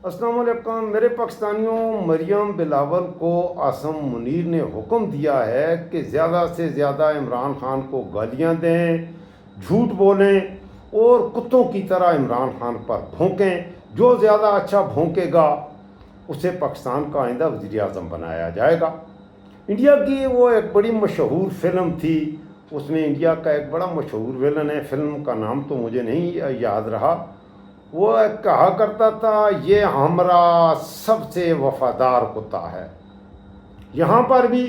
السلام علیکم میرے پاکستانیوں، مریم بلاول کو عاصم منیر نے حکم دیا ہے کہ زیادہ سے زیادہ عمران خان کو گالیاں دیں، جھوٹ بولیں اور کتوں کی طرح عمران خان پر بھونکیں۔ جو زیادہ اچھا بھونکے گا اسے پاکستان کا آئندہ وزیر اعظم بنایا جائے گا۔ انڈیا کی وہ ایک بڑی مشہور فلم تھی، اس میں انڈیا کا ایک بڑا مشہور ویلن ہے، فلم کا نام تو مجھے نہیں یاد رہا، وہ کہا کرتا تھا یہ ہمارا سب سے وفادار کتا ہے۔ یہاں پر بھی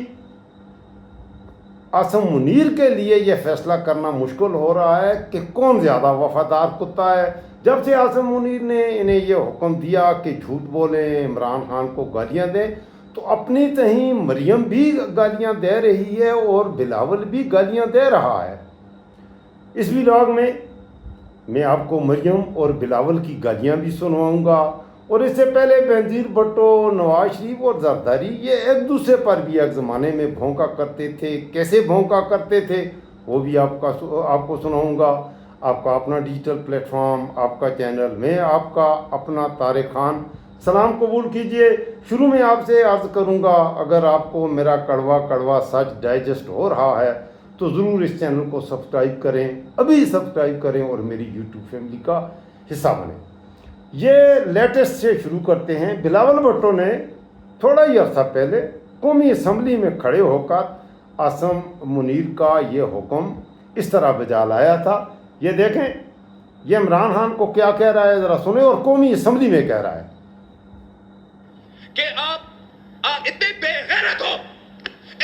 عاصم منیر کے لیے یہ فیصلہ کرنا مشکل ہو رہا ہے کہ کون زیادہ وفادار کتا ہے۔ جب سے عاصم منیر نے انہیں یہ حکم دیا کہ جھوٹ بولیں، عمران خان کو گالیاں دیں، تو اپنی تہیں مریم بھی گالیاں دے رہی ہے اور بلاول بھی گالیاں دے رہا ہے۔ اس ولاگ میں آپ کو مریم اور بلاول کی گالیاں بھی سنواؤں گا، اور اس سے پہلے بینظیر بھٹو، نواز شریف اور زرداری یہ ایک دوسرے پر بھی ایک زمانے میں بھونکا کرتے تھے، کیسے بھونکا کرتے تھے وہ بھی آپ کو سناؤں گا۔ آپ کا اپنا ڈیجیٹل پلیٹ فارم، آپ کا چینل، میں آپ کا اپنا طارق خان، سلام قبول کیجئے۔ شروع میں آپ سے عرض کروں گا، اگر آپ کو میرا کڑوا سچ ڈائجسٹ ہو رہا ہے تو ضرور اس چینل کو سبسکرائب کریں، ابھی سبسکرائب کریں اور میری یوٹیوب فیملی کا حصہ بنیں۔ یہ لیٹسٹ سے شروع کرتے ہیں۔ بلاول بھٹو نے تھوڑا ہی عرصہ پہلے قومی اسمبلی میں کھڑے ہو کر عاصم منیر کا یہ حکم اس طرح بجا لایا تھا۔ یہ دیکھیں یہ عمران خان کو کیا کہہ رہا ہے، ذرا سنیں، اور قومی اسمبلی میں کہہ رہا ہے کہ آپ اتنے بے غیرت ہو،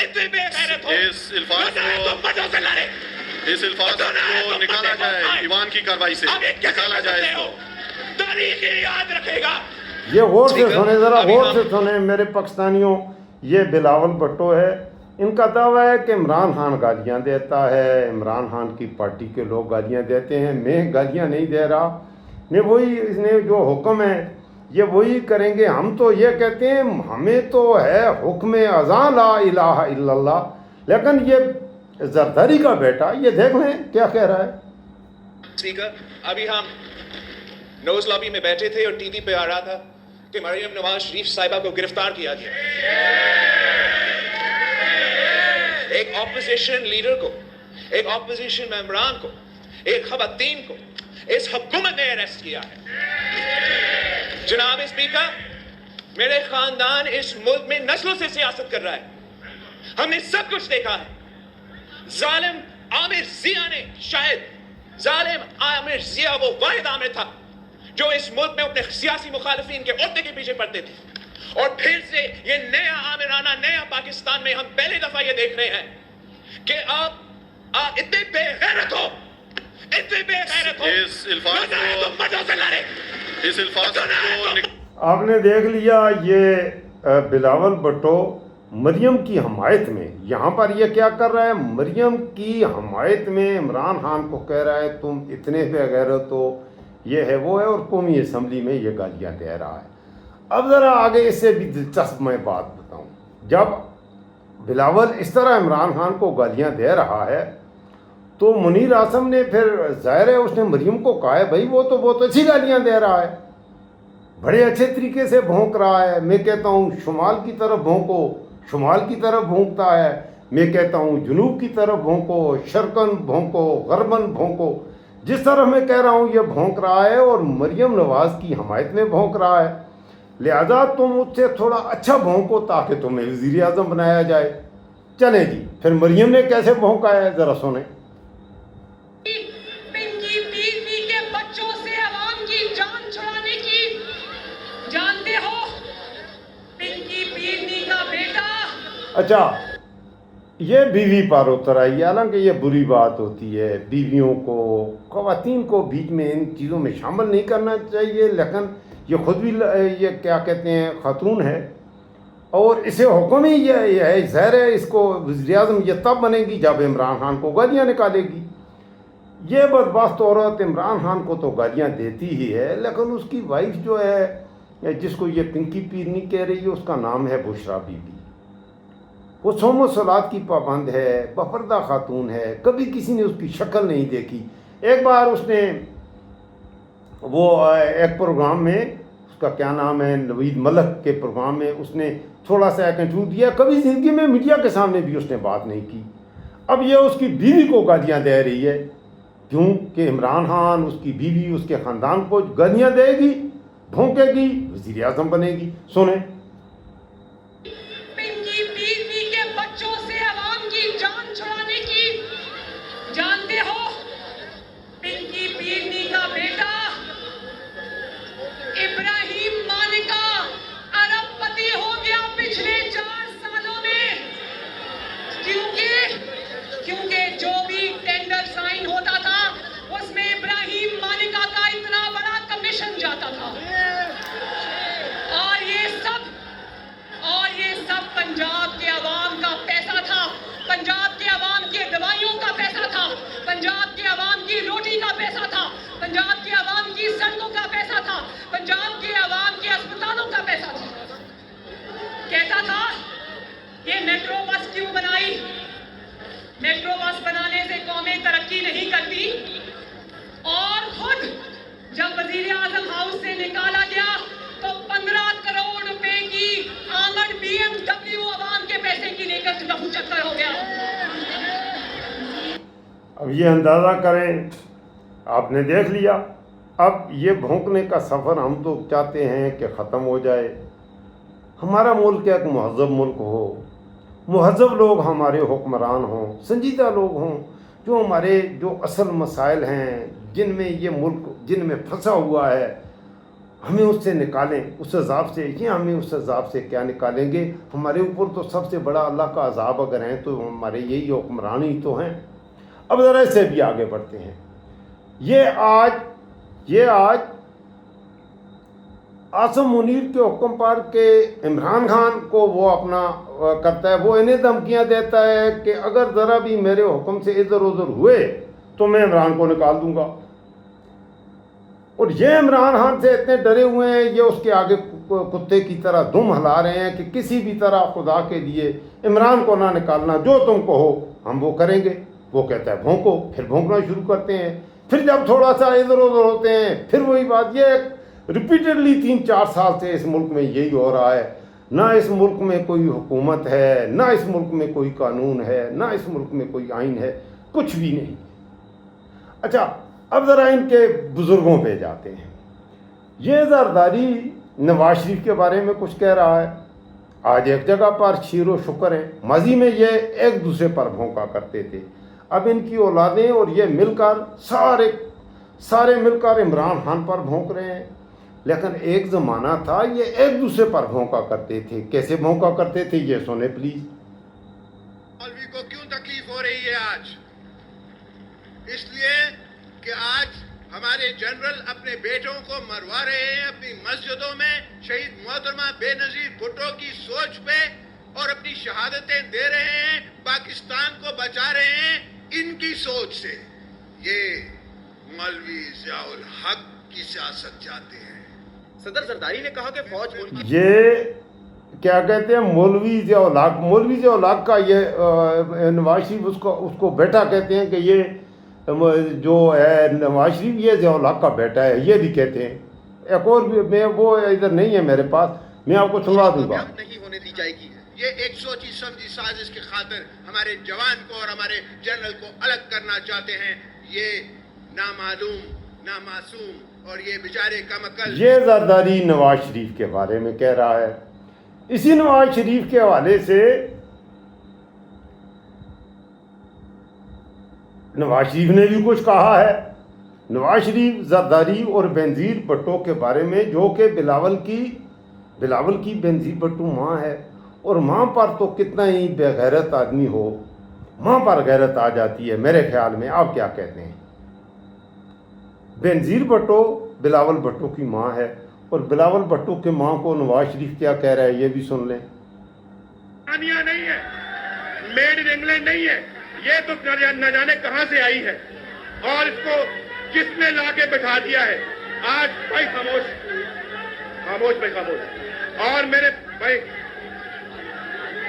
اتنے بے غیرت ہو، اس الفاظ کو نکالا جائے، ایوان کی کارروائی سے نکالا جائے اس کو۔ تاریخ یاد رکھے گا۔ یہ غور سے سنیں، ذرا غور سے سنیں میرے پاکستانیوں۔ یہ بلاول بھٹو ہے، ان کا دعویٰ ہے کہ عمران خان گالیاں دیتا ہے، عمران خان کی پارٹی کے لوگ گالیاں دیتے ہیں، میں گالیاں نہیں دے رہا، اس نے جو حکم ہے یہ وہی کریں گے۔ ہم تو یہ کہتے ہیں ہمیں تو ہے حکم اذاں لا الہ الا اللہ، لیکن یہ زرداری کا بیٹا یہ دیکھ لیں کیا کہہ رہا ہے۔ اسپیکر، ابھی ہم نوز لابی میں بیٹھے تھے اور ٹی وی پہ آ رہا تھا کہ مریم نواز شریف صاحبہ کو گرفتار کیا گیا۔ ایک اپوزیشن لیڈر کو، ایک اپوزیشن ممبران کو، ایک خواتین کو اس حکومت نے اریسٹ کیا ہے۔ جناب اسپیکر، میرے خاندان اس ملک میں نسلوں سے سیاست کر رہا ہے، ہم نے سب کچھ دیکھا ہے۔ ظالم عامر ضیاء نے، شاید ظالم عامر ضیاء وہ واحد عامر تھا جو اس ملک میں اپنے سیاسی مخالفین کے عہدے کے پیچھے پڑتے تھے، اور پھر سے یہ نیا عامرانہ نیا پاکستان میں ہم پہلی دفعہ یہ دیکھ رہے ہیں کہ آپ اتنے بے غیرت ہو، اتنے بے غیرت ہو، اس الفاظ کو آپ نے دیکھ لیا، یہ بلاول بھٹو مریم کی حمایت میں یہاں پر یہ کیا کر رہا ہے، مریم کی حمایت میں عمران خان کو کہہ رہا ہے تم اتنے بے غیرت ہو، یہ ہے وہ ہے، اور قومی اسمبلی میں یہ گالیاں دے رہا ہے۔ اب ذرا آگے اس سے بھی دلچسپ میں بات بتاؤں، جب بلاول اس طرح عمران خان کو گالیاں دے رہا ہے تو منیر عاصم نے پھر ظاہر ہے اس نے مریم کو کہا ہے بھائی وہ تو بہت اچھی گالیاں دے رہا ہے، بڑے اچھے طریقے سے بھونک رہا ہے، میں کہتا ہوں شمال کی طرف بھونکو، شمال کی طرف بھونکتا ہے، میں کہتا ہوں جنوب کی طرف بھونکو، شرقن بھونکو، غربن بھونکو، جس طرح میں کہہ رہا ہوں یہ بھونک رہا ہے، اور مریم نواز کی حمایت میں بھونک رہا ہے۔ لہذا تم اس سے تھوڑا اچھا بھونکو تاکہ تمہیں وزیر اعظم بنایا جائے۔ چلیں جی، پھر مریم نے کیسے بھونکا ہے ذرا سنیں۔ اچھا، یہ بیوی پر اتر آئی، حالانکہ یہ بری بات ہوتی ہے، بیویوں کو، خواتین کو بیچ میں ان چیزوں میں شامل نہیں کرنا چاہیے، لیکن یہ خود بھی یہ کیا کہتے ہیں خاتون ہے، اور اسے حکم ہی یہ ہے، ظاہر ہے اس کو وزیر اعظم یہ تب بنے گی جب عمران خان کو گالیاں نکالے گی۔ یہ بدبخت عورت عمران خان کو تو گالیاں دیتی ہی ہے، لیکن اس کی وائف جو ہے جس کو یہ پنکی پیرنی کہہ رہی ہے، اس کا نام ہے بشرا بی بی، وہ صوم و صلات کی پابند ہے، بپردہ خاتون ہے، کبھی کسی نے اس کی شکل نہیں دیکھی۔ ایک بار اس نے وہ ایک پروگرام میں کا کیا نام ہے نوید ملک کے پروگرام میں اس نے تھوڑا سا ایک انٹرویو دیا, کبھی زندگی میں میڈیا کے سامنے بھی اس نے بات نہیں کی. اب یہ اس کی بیوی کو گالیاں دے رہی ہے. کیوں کہ عمران خان, اس کی بیوی, اس کے خاندان کو گالیاں دے گی, بھونکے گی, وزیر اعظم بنے گی. سنیں. پنکی بیوی کے بچوں سے عوام کی جان چھڑانے کی, جانتے ہو پنکی بیوی کا بیٹا ابراہیم مالکا ارب پتی ہو گیا پچھلے 4 سالوں میں, کیونکہ جو بھی ٹینڈر سائن ہوتا تھا اس میں ابراہیم مالکا کا اتنا بڑا کمیشن جاتا تھا. اور یہ سب پنجاب کے عوام کا پیسہ تھا, پنجاب کے عوام کے دوائیوں کا پیسہ تھا, پنجاب کے عوام کی روٹی کا پیسہ تھا, پنجاب کے عوام کی سڑکوں کا پیسہ تھا, پنجاب کے عوام کے اسپتالوں کا پیسہ تھا. کہتا تھا یہ میٹرو بس کیوں بنائی, میٹرو بس بنانے سے قومیں ترقی نہیں کرتی. اور خود جب وزیر اعظم ہاؤس سے نکالا گیا تو 15 کروڑ روپے کی آمد BMW عوام کے پیسے کی لے کر لہو چکر ہو گیا. اب یہ اندازہ کریں, آپ نے دیکھ لیا. اب یہ بھونکنے کا سفر ہم تو چاہتے ہیں کہ ختم ہو جائے. ہمارا ملک ایک مہذب ملک ہو, مہذب لوگ ہمارے حکمران ہوں, سنجیدہ لوگ ہوں, جو ہمارے جو اصل مسائل ہیں جن میں یہ ملک جن میں پھنسا ہوا ہے, ہمیں اس سے نکالیں اس عذاب سے. یہ ہمیں اس عذاب سے کیا نکالیں گے؟ ہمارے اوپر تو سب سے بڑا اللہ کا عذاب اگر ہیں تو ہمارے یہی حکمران ہی تو ہیں. اب ذرا اس سے بھی آگے بڑھتے ہیں. یہ آج عاصم منیر کے حکم پر کہ عمران خان کو وہ اپنا کرتا ہے, وہ انہیں دھمکیاں دیتا ہے کہ اگر ذرا بھی میرے حکم سے ادھر ادھر ہوئے تو میں عمران کو نکال دوں گا. اور یہ عمران خان سے اتنے ڈرے ہوئے ہیں, یہ اس کے آگے کتے کی طرح دم ہلا رہے ہیں کہ کسی بھی طرح خدا کے لیے عمران کو نہ نکالنا, جو تم کہو ہم وہ کریں گے. وہ کہتا ہے بھونکو, پھر بھونکنا شروع کرتے ہیں. پھر جب تھوڑا سا ادھر ادھر ہوتے ہیں پھر وہی بات. یہ ریپیٹڈلی 3-4 سال سے اس ملک میں یہی ہو رہا ہے. نہ اس ملک میں کوئی حکومت ہے, نہ اس ملک میں کوئی قانون ہے, نہ اس ملک میں کوئی آئین ہے, کچھ بھی نہیں. اچھا, اب ذرا ان کے بزرگوں پہ جاتے ہیں. یہ زرداری نواز شریف کے بارے میں کچھ کہہ رہا ہے. آج ایک جگہ پر شیر و شکر ہیں, ماضی میں یہ ایک دوسرے پر بھونکا کرتے تھے. اب ان کی اولادیں اور یہ مل کر سارے مل کر عمران خان پر بھونک رہے ہیں. لیکن ایک زمانہ تھا یہ ایک دوسرے پر بھونکا کرتے تھے. کیسے بھونکا کرتے تھے یہ سنیں پلیز. مولوی کو کیوں تکلیف ہو رہی ہے آج؟ اس لیے کہ آج ہمارے جنرل اپنے بیٹوں کو مروا رہے ہیں اپنی مسجدوں میں شہید محترمہ بے نظیر بھٹو کی سوچ پہ, اور اپنی شہادتیں دے رہے ہیں, پاکستان کو بچا رہے ہیں ان کی سوچ سے. یہ مولوی ضیاء الحق کی سیاست چاہتے ہیں. صدر زرداری نے کہا کہ فوج ملک کی یہ کیا کہتے ہیں مولوی ضیاء الحق. مولوی ضیاء الحق کا یہ نواز شریف اس کو بیٹا کہتے ہیں کہ یہ جو ہے نواز شریف یہ ضیاء الحق کا بیٹا ہے, یہ بھی کہتے ہیں. ایک اور بھی میں وہ ادھر نہیں ہے میرے پاس, میں آپ کو سنوا دوں گا. نہیں ہونے دی جائے گی. یہ ایک سوچی سمجھی سازش کی خاطر ہمارے جوان کو اور ہمارے جنرل کو الگ کرنا چاہتے ہیں. یہ نامعلوم, نامعصوم اور یہ بیچارے کم عقل. یہ زرداری نواز شریف کے بارے میں کہہ رہا ہے. اسی نواز شریف کے حوالے سے نواز شریف نے بھی کچھ کہا ہے. نواز شریف زرداری اور بینظیر بھٹو کے بارے میں, جو کہ بلاول کی بینظیر بھٹو ماں ہے, اور ماں پر تو کتنا ہی بے غیرت آدمی ہو, ماں پر غیرت آ جاتی ہے میرے خیال میں. آپ کیا کہتے ہیں؟ بینظیر بھٹو بلاول بھٹو کی ماں ہے, اور بلاول بھٹو کے ماں کو نواز شریف کیا کہہ رہا ہے یہ بھی سن لیں. نہیں ہے, میڈ ان انگلینڈ نہیں ہے, یہ تو نہ جانے کہاں سے آئی ہے, اور اس کو کس نے لا کے بٹھا دیا ہے. آج بھائی خاموش بھائی خاموش. اور میرے بھائی,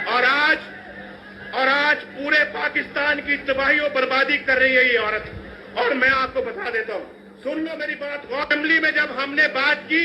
اور آج پورے پاکستان کی تباہی و بربادی کر رہی ہے یہ عورت. اور میں آپ کو بتا دیتا ہوں, سن لو میری بات. اسمبلی میں جب ہم نے بات کی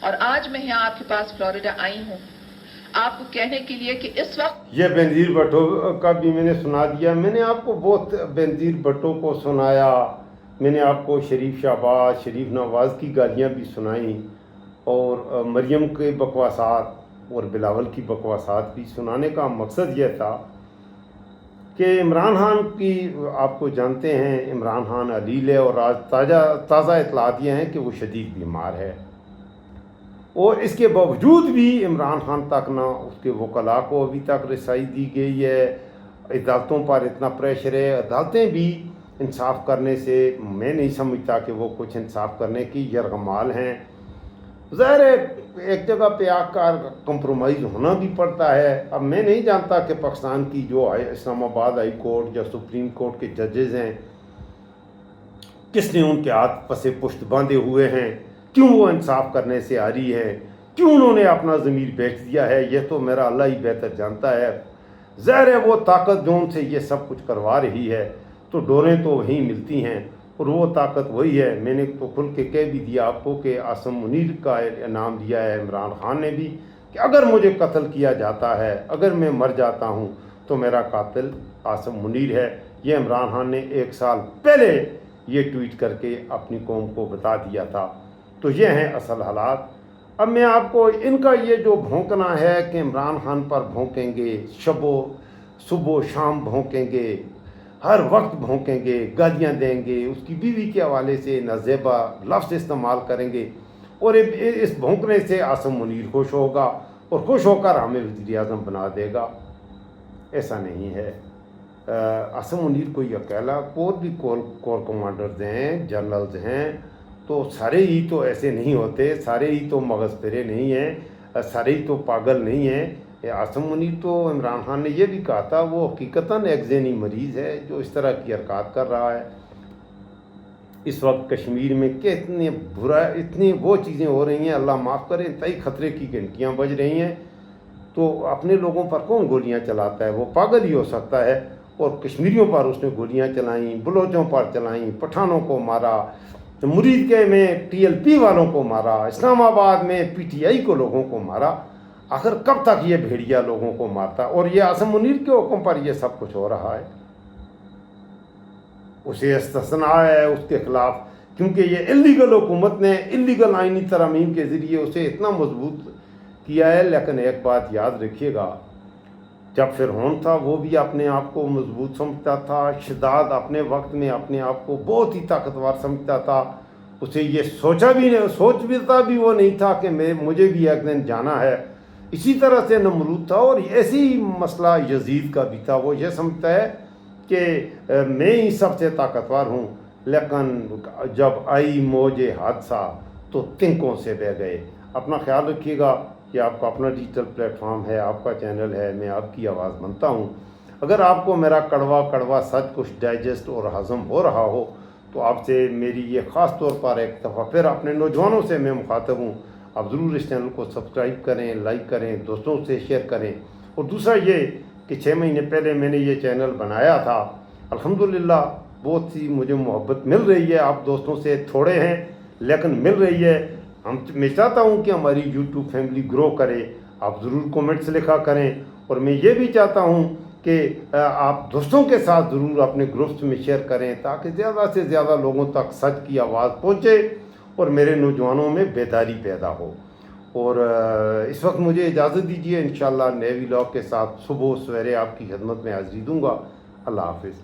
اور آج میں یہاں آپ کے پاس فلوریڈا آئی ہوں آپ کو کہنے کے لیے کہ اس وقت یہ بینظیر بھٹو کا بھی میں نے سنا دیا. میں نے آپ کو بہت بینظیر بھٹو کو سنایا, میں نے آپ کو شریف شہباز, شریف نواز کی گالیاں بھی سنائیں, اور مریم کے بکواسات اور بلاول کی بکواسات بھی. سنانے کا مقصد یہ تھا کہ عمران خان کی, آپ کو جانتے ہیں عمران خان علیل ہے, اور آج تازہ اطلاعات یہ ہیں کہ وہ شدید بیمار ہے, اور اس کے باوجود بھی عمران خان تک نہ اس کے وکلاء کو ابھی تک رسائی دی گئی ہے. عدالتوں پر اتنا پریشر ہے, عدالتیں بھی انصاف کرنے سے, میں نہیں سمجھتا کہ وہ کچھ انصاف کرنے کی یرغمال ہیں. ظاہر ہے ایک جگہ پہ آ کر کمپرومائز ہونا بھی پڑتا ہے. اب میں نہیں جانتا کہ پاکستان کی جو اسلام آباد ہائی کورٹ یا سپریم کورٹ کے ججز ہیں, کس نے ان کے ہاتھ پسے پشت باندھے ہوئے ہیں, کیوں وہ انصاف کرنے سے آ رہی ہے, کیوں انہوں نے اپنا ضمیر بیچ دیا ہے, یہ تو میرا اللہ ہی بہتر جانتا ہے. ظاہر ہے وہ طاقت جو ان سے یہ سب کچھ کروا رہی ہے تو ڈوریں تو وہیں ملتی ہیں, اور وہ طاقت وہی ہے. میں نے تو کھل کے کہہ بھی دیا آپ کو کہ عاصم منیر کا انعام دیا ہے عمران خان نے بھی, کہ اگر مجھے قتل کیا جاتا ہے, اگر میں مر جاتا ہوں تو میرا قاتل عاصم منیر ہے. یہ عمران خان نے 1 سال پہلے یہ ٹویٹ کر کے اپنی قوم کو بتا دیا تھا. تو یہ ہیں اصل حالات. اب میں آپ کو ان کا یہ جو بھونکنا ہے کہ عمران خان پر بھونکیں گے, صبح و شام بھونکیں گے, ہر وقت بھونکیں گے, گالیاں دیں گے, اس کی بیوی کے حوالے سے نازیبا لفظ استعمال کریں گے, اور اس بھونکنے سے عاصم منیر خوش ہوگا اور خوش ہو کر ہمیں وزیر اعظم بنا دے گا. ایسا نہیں ہے. عاصم منیر کوئی اکیلا, اور بھی کور کمانڈرز ہیں, جنرلز ہیں, تو سارے ہی تو ایسے نہیں ہوتے, سارے ہی تو مغز پھرے نہیں ہیں, سارے ہی تو پاگل نہیں ہیں. عاصم منیر تو عمران خان نے یہ بھی کہا تھا وہ حقیقتاً ایک ذہنی مریض ہے جو اس طرح کی حرکات کر رہا ہے. اس وقت کشمیر میں اتنی وہ چیزیں ہو رہی ہیں, اللہ معاف کرے, انتہائی خطرے کی گھنٹیاں بج رہی ہیں. تو اپنے لوگوں پر کون گولیاں چلاتا ہے؟ وہ پاگل ہی ہو سکتا ہے. اور کشمیریوں پر اس نے گولیاں چلائیں, بلوچوں پر چلائیں, پٹھانوں کو مارا, مرید کے میں TLP والوں کو مارا, اسلام آباد میں PTI کو لوگوں کو مارا. آخر کب تک یہ بھیڑیا لوگوں کو مارتا؟ اور یہ عاصم منیر کے حکم پر یہ سب کچھ ہو رہا ہے. اسے استثناء ہے اس کے خلاف, کیونکہ یہ اللیگل حکومت نے اللیگل آئینی ترامیم کے ذریعے اسے اتنا مضبوط کیا ہے. لیکن ایک بات یاد رکھیے گا, جب فرعون تھا وہ بھی اپنے آپ کو مضبوط سمجھتا تھا, شداد اپنے وقت میں اپنے آپ کو بہت ہی طاقتور سمجھتا تھا. اسے یہ سوچتا بھی وہ نہیں تھا کہ مجھے بھی ایک دن جانا ہے. اسی طرح سے نمرود تھا, اور ایسی ہی مسئلہ یزید کا بھی تھا. وہ یہ سمجھتا ہے کہ میں ہی سب سے طاقتور ہوں, لیکن جب آئی موج حادثہ تو تنکوں سے بہہ گئے. اپنا خیال رکھیے گا. یہ آپ کا اپنا ڈیجیٹل پلیٹ فارم ہے, آپ کا چینل ہے, میں آپ کی آواز بنتا ہوں. اگر آپ کو میرا کڑوا سچ کچھ ڈائجسٹ اور ہضم ہو رہا ہو تو آپ سے میری یہ خاص طور پر ایک دفعہ پھر اپنے نوجوانوں سے میں مخاطب ہوں, آپ ضرور اس چینل کو سبسکرائب کریں, لائک کریں, دوستوں سے شیئر کریں. اور دوسرا یہ کہ 6 مہینے پہلے میں نے یہ چینل بنایا تھا, الحمدللہ بہت سی مجھے محبت مل رہی ہے. آپ دوستوں سے تھوڑے ہیں لیکن مل رہی ہے. میں چاہتا ہوں کہ ہماری YouTube فیملی گرو کرے. آپ ضرور کومنٹس لکھا کریں, اور میں یہ بھی چاہتا ہوں کہ آپ دوستوں کے ساتھ ضرور اپنے گروپس میں شیئر کریں تاکہ زیادہ سے زیادہ لوگوں تک سچ کی آواز پہنچے اور میرے نوجوانوں میں بیداری پیدا ہو. اور اس وقت مجھے اجازت دیجیے, انشاءاللہ نئے ولاگ کے ساتھ صبح سویرے آپ کی خدمت میں حاضری دوں گا. اللہ حافظ.